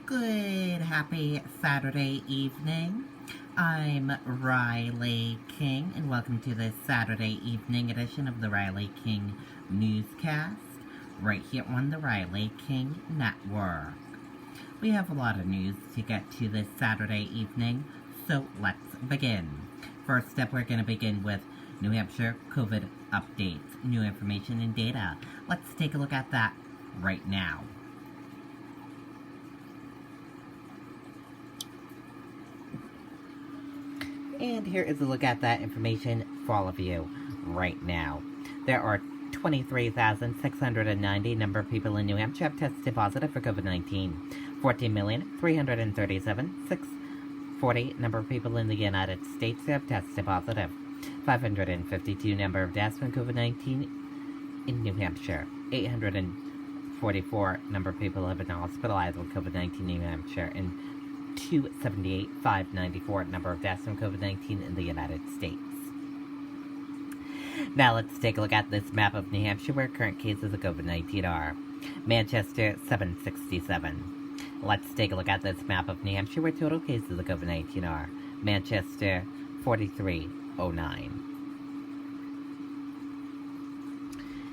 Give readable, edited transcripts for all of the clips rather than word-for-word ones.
Good, happy Saturday evening. I'm Riley King, and welcome to this Saturday evening edition of the Riley King Newscast, right here on the Riley King Network. We have a lot of news to get to this Saturday evening, so let's begin. First up, we're going to begin with New Hampshire COVID updates, new information and data. Let's take a look at that right now. And here is a look at that information for all of you right now. There are 23,690 number of people in New Hampshire have tested positive for COVID-19. 14,337,640 number of people in the United States have tested positive. 552 number of deaths from COVID-19 in New Hampshire. 844 number of people have been hospitalized with COVID-19 in New Hampshire. And 278,594 number of deaths from COVID-19 in the United States. Now let's take a look at this map of New Hampshire where current cases of COVID-19 are. Manchester, 767. Let's take a look at this map of New Hampshire where total cases of COVID-19 are. Manchester, 4309.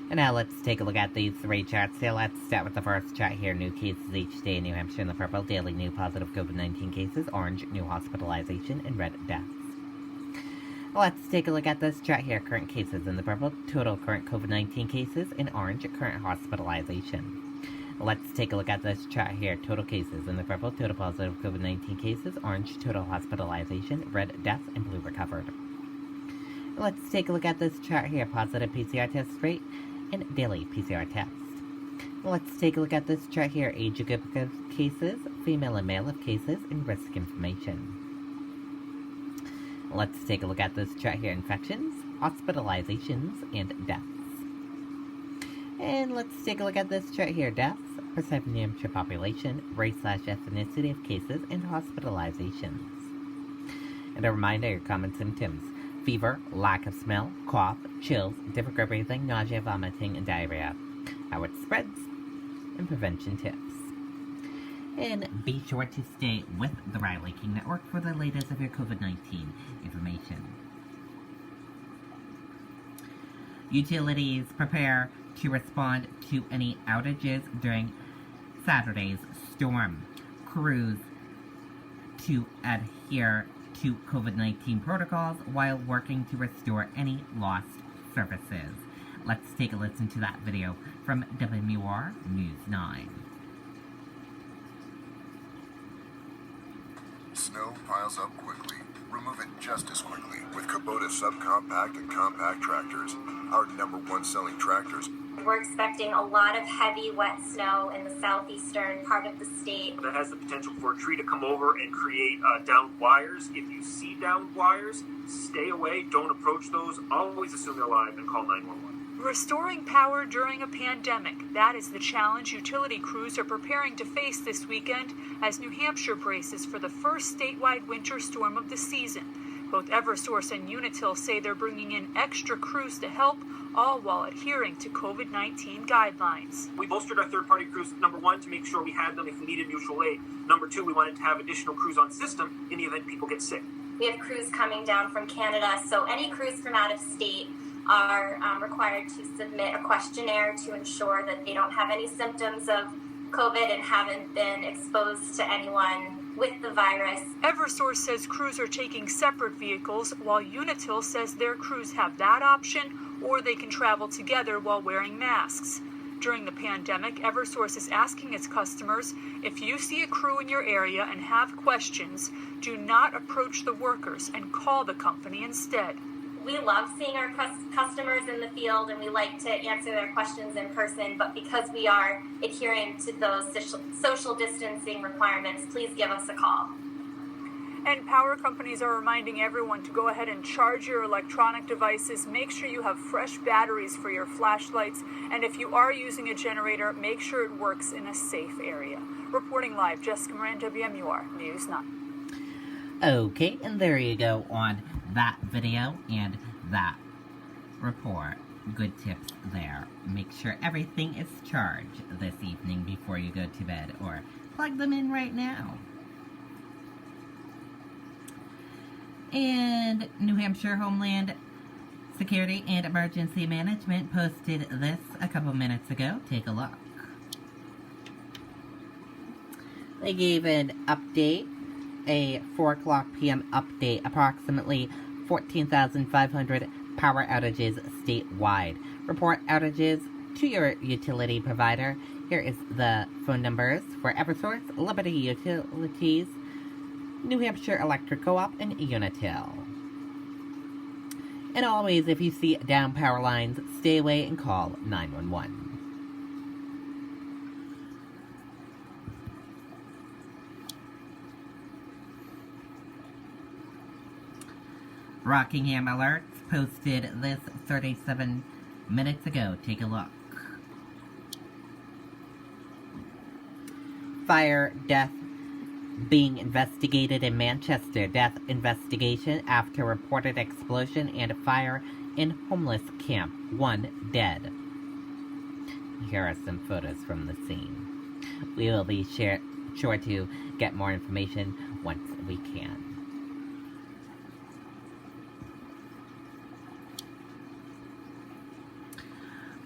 And now let's take a look at these three charts here. Let's start with the first chart here. New cases each day in New Hampshire in the purple. Daily new positive COVID-19 cases. Orange, new hospitalization. And red, deaths. Let's take a look at this chart here. Current cases in the purple. Total current COVID-19 cases. In orange, current hospitalization. Let's take a look at this chart here. Total cases in the purple. Total positive COVID-19 cases. Orange, total hospitalization. Red, deaths. And blue, recovered. Let's take a look at this chart here. Positive PCR test rate and daily PCR test. Let's take a look at this chart here. Age group of cases, female and male of cases, and risk information. Let's take a look at this chart here. Infections, hospitalizations, and deaths. And let's take a look at this chart here. Deaths, percent of New Hampshire population, race/ethnicity of cases, and hospitalizations. And a reminder, your common symptoms: fever, lack of smell, cough, chills, difficult breathing, nausea, vomiting, and diarrhea. How it spreads, and prevention tips. And be sure to stay with the Riley King Network for the latest of your COVID-19 information. Utilities prepare to respond to any outages during Saturday's storm. Crews to adhere to COVID-19 protocols while working to restore any lost services. Let's take a listen to that video from WMUR News 9. Snow piles up quickly. Remove it just as quickly with Kubota subcompact and compact tractors. Our #1 selling tractors. We're expecting a lot of heavy, wet snow in the southeastern part of the state. That has the potential for a tree to come over and create downed wires. If you see downed wires, stay away, don't approach those. Always assume they're alive and call 911. Restoring power during a pandemic. That is the challenge utility crews are preparing to face this weekend as New Hampshire braces for the first statewide winter storm of the season. Both Eversource and Unitil say they're bringing in extra crews to help, all while adhering to COVID-19 guidelines. We bolstered our third-party crews, #1, to make sure we had them if we needed mutual aid. #2, we wanted to have additional crews on system in the event people get sick. We have crews coming down from Canada, so any crews from out of state are required to submit a questionnaire to ensure that they don't have any symptoms of COVID and haven't been exposed to anyone with the virus. Eversource says crews are taking separate vehicles, while Unitil says their crews have that option, or they can travel together while wearing masks. During the pandemic, Eversource is asking its customers, if you see a crew in your area and have questions, do not approach the workers and call the company instead. We love seeing our customers in the field and we like to answer their questions in person, but because we are adhering to those social distancing requirements, please give us a call. And power companies are reminding everyone to go ahead and charge your electronic devices. Make sure you have fresh batteries for your flashlights. And if you are using a generator, make sure it works in a safe area. Reporting live, Jessica Moran, WMUR News 9. Okay, and there you go on that video and that report. good tips there. Make sure everything is charged this evening before you go to bed, or plug them in right now. And New Hampshire Homeland Security and Emergency Management posted this a couple minutes ago. Take a look. They gave an update, a 4 o'clock p.m. update, approximately 14,500 power outages statewide. Report outages to your utility provider. Here is the phone numbers for Eversource, Liberty Utilities, New Hampshire Electric Co-op, and Unitil. And always, if you see down power lines, stay away and call 911. Rockingham Alerts posted this 37 minutes ago. Take a look. Fire death being investigated in Manchester. Death investigation after reported explosion and fire in homeless camp. 1 dead. Here are some photos from the scene. We will be sure to get more information once we can.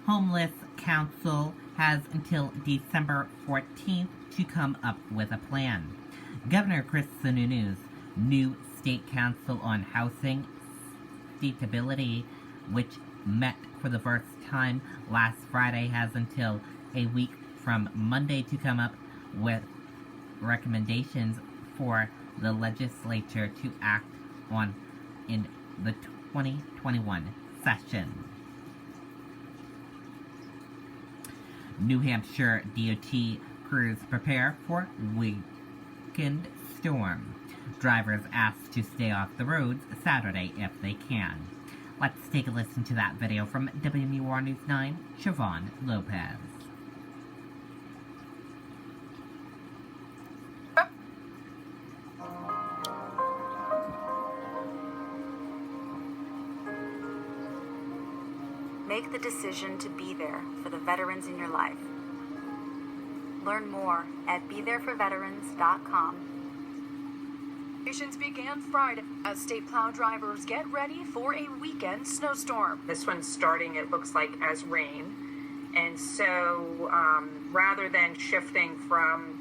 Homeless Council has until December 14th to come up with a plan. Governor Chris Sununu's new State Council on Housing Stability, which met for the first time last Friday, has until a week from Monday to come up with recommendations for the legislature to act on in the 2021 session. New Hampshire DOT crews prepare for weekend storm. Drivers asked to stay off the roads Saturday if they can. Let's take a listen to that video from WMUR News 9, Siobhan Lopez. Make the decision to be there for the veterans in your life. Learn more at BeThereForVeterans.com. Operations began Friday as state plow drivers get ready for a weekend snowstorm. This one's starting, it looks like, as rain. And so rather than shifting from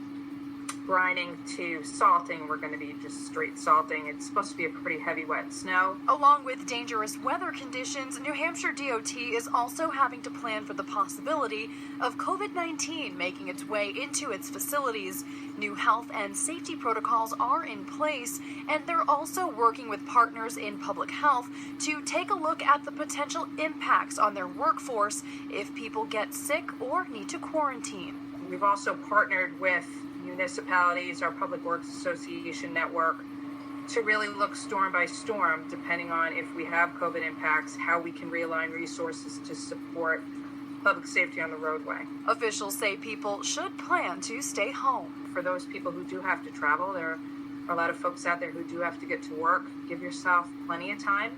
grinding to salting, we're going to be just straight salting. It's supposed to be a pretty heavy, wet snow. Along with dangerous weather conditions, New Hampshire DOT is also having to plan for the possibility of COVID-19 making its way into its facilities. New health and safety protocols are in place, and they're also working with partners in public health to take a look at the potential impacts on their workforce if people get sick or need to quarantine. We've also partnered with municipalities, our Public Works Association network, to really look storm by storm, depending on if we have COVID impacts, how we can realign resources to support public safety on the roadway. Officials say people should plan to stay home. For those people who do have to travel, there are a lot of folks out there who do have to get to work. Give yourself plenty of time.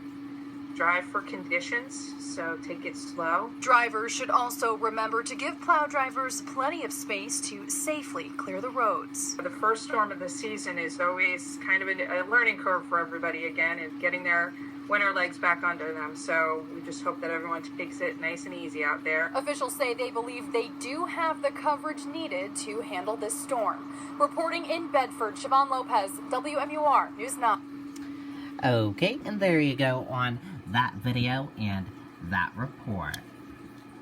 Drive for conditions, so take it slow. Drivers should also remember to give plow drivers plenty of space to safely clear the roads. The first storm of the season is always kind of a learning curve for everybody again, and getting their winter legs back under them. So we just hope that everyone takes it nice and easy out there. Officials say they believe they do have the coverage needed to handle this storm. Reporting in Bedford, Siobhan Lopez, WMUR News 9. Okay, and there you go on that video and that report.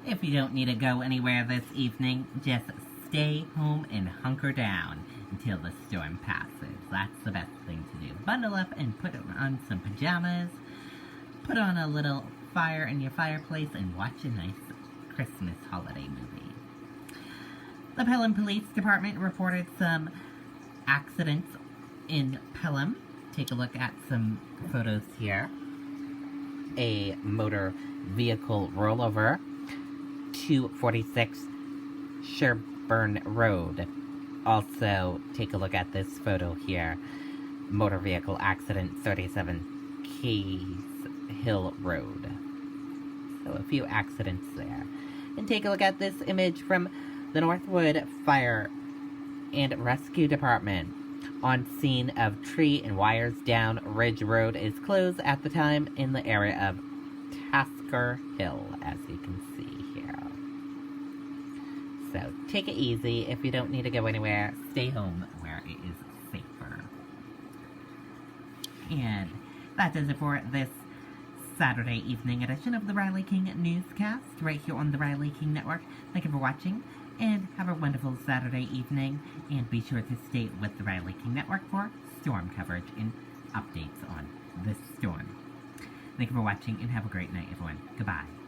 If you don't need to go anywhere this evening, just stay home and hunker down until the storm passes. That's the best thing to do. Bundle up and put on some pajamas, put on a little fire in your fireplace, and watch a nice Christmas holiday movie. The Pelham Police Department reported some accidents in Pelham. Take a look at some photos here. A motor vehicle rollover, 246 Sherburne Road. Also, take a look at this photo here. Motor vehicle accident, 37 Keys Hill Road. So So a few accidents there. And take a look at this image from the Northwood Fire and Rescue Department. On scene of tree and wires down. Ridge Road is closed at the time in the area of Tasker Hill, as you can see here. So take it easy. If you don't need to go anywhere, stay home where it is safer. And that does it for this Saturday evening edition of the Riley King Newscast, right here on the Riley King Network. Thank you for watching, and have a wonderful Saturday evening, and be sure to stay with the Riley King Network for storm coverage and updates on this storm. Thank you for watching, and have a great night, everyone. Goodbye.